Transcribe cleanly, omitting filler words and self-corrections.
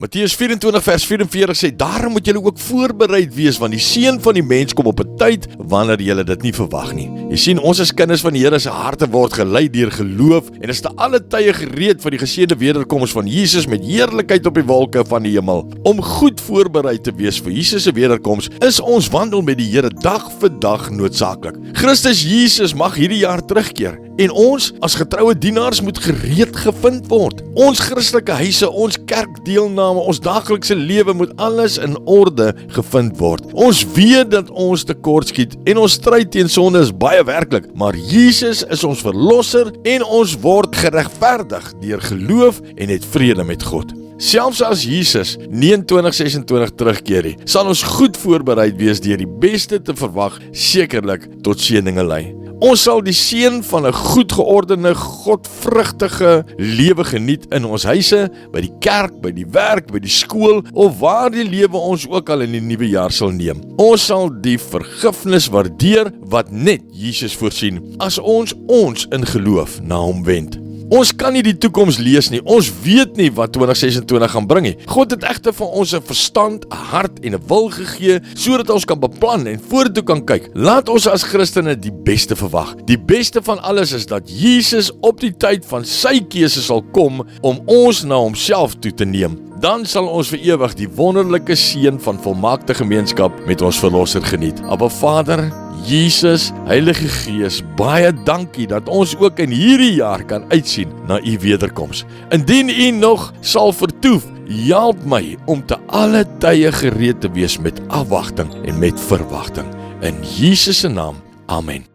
Matteus 24 vers 44 sê, daarom moet julle ook voorbereid wees, want die seun van die mens kom op 'n tyd wanneer julle dit nie verwag nie. Jy sien, ons as kinders van die Here se harte word gelei deur geloof en is te alle tye gereed vir die geseënde wederkoms van Jesus met heerlikheid op die wolke van die hemel. Om goed voorbereid te wees vir Jesus se wederkoms, is ons wandel met die Here dag vir dag noodsaaklik. Christus Jesus mag hierdie jaar terugkeer en ons as getroue dienaars moet gereed gevind word. Ons Christelike huise, ons kerkdeelname, ons daaglikse lewe moet alles in orde gevind word. Ons weet dat ons tekortskiet en ons stryd teen sonde is baie werklik, maar Jesus is ons verlosser en ons word geregverdig deur geloof en het vrede met God. Selfs as Jesus nie in 2026 terugkeer nie, sal ons goed voorbereid wees deur die beste te verwag, sekerlik tot seëninge lei. Ons sal die seën van 'n goed geordende, godvrugtige lewe geniet in ons huise, by die kerk, by die werk, by die skool of waar die lewe ons ook al in die nuwe jaar sal neem. Ons sal die vergifnis waardeer wat net Jesus voorsien as ons in geloof na hom wend. Ons kan nie die toekoms lees nie, ons weet nie wat 2026 gaan bring nie. God het egter vir ons 'n verstand, 'n hart en 'n wil gegee, sodat ons kan beplan en vorentoe kan kyk. Laat ons as Christene die beste verwag. Die beste van alles is dat Jesus op die tyd van sy keuse sal kom om ons na homself toe te neem. Dan sal ons vir ewig die wonderlike seën van volmaakte gemeenskap met ons verlosser geniet. Abba Vader, Jesus, Heilige Gees, baie dankie dat ons ook in hierdie jaar kan uitsien na u wederkoms. Indien u nog sal vertoef, help my om te alle tye gereed te wees met afwagting en met verwagting. In Jesus se naam, amen.